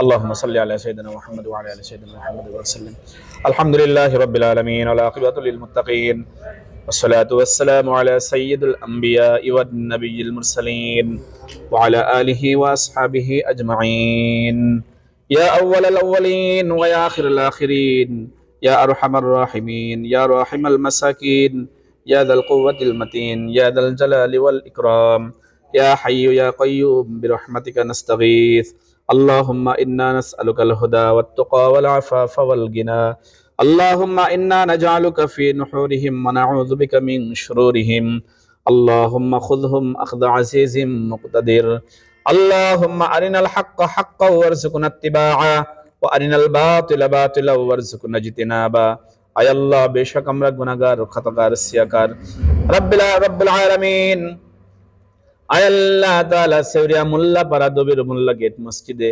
اللهم صل على سيدنا محمد وعلى ال سيدنا محمد وسلم. الحمد لله رب العالمين والعاقبة للمتقين والصلاة والسلام على سيد الأنبياء والنبي المرسلين وعلى آله وأصحابه أجمعين. يا أول الأولين ويا آخر الآخرين، يا أرحم الراحمين، يا راحم المساكين، يا ذا القوة المتين، يا ذا الجلال والإكرام، يا حي يا قيوم برحمتك نستغيث. اللهم إنا نسألك الهدى والتقى والعفاف والغنى. اللهم إنا نجعلك في نحورهم ونعوذ بك من شرورهم. اللهم خذهم أخذ عزيز مقتدر. اللهم أرنا الحق حقا وارزقنا اتباعه وأرنا الباطل باطلا وارزقنا اجتنابا। আয় আল্লাহ, বেশক আমরা গুনাহগার, খাতাকার, সিয়াকার। রব্বুল আলামিন, আয় আল্লাহ তাআলা, সেউরিয়া মোল্লাপাড়া দবির মোল্লা গেট মসজিদে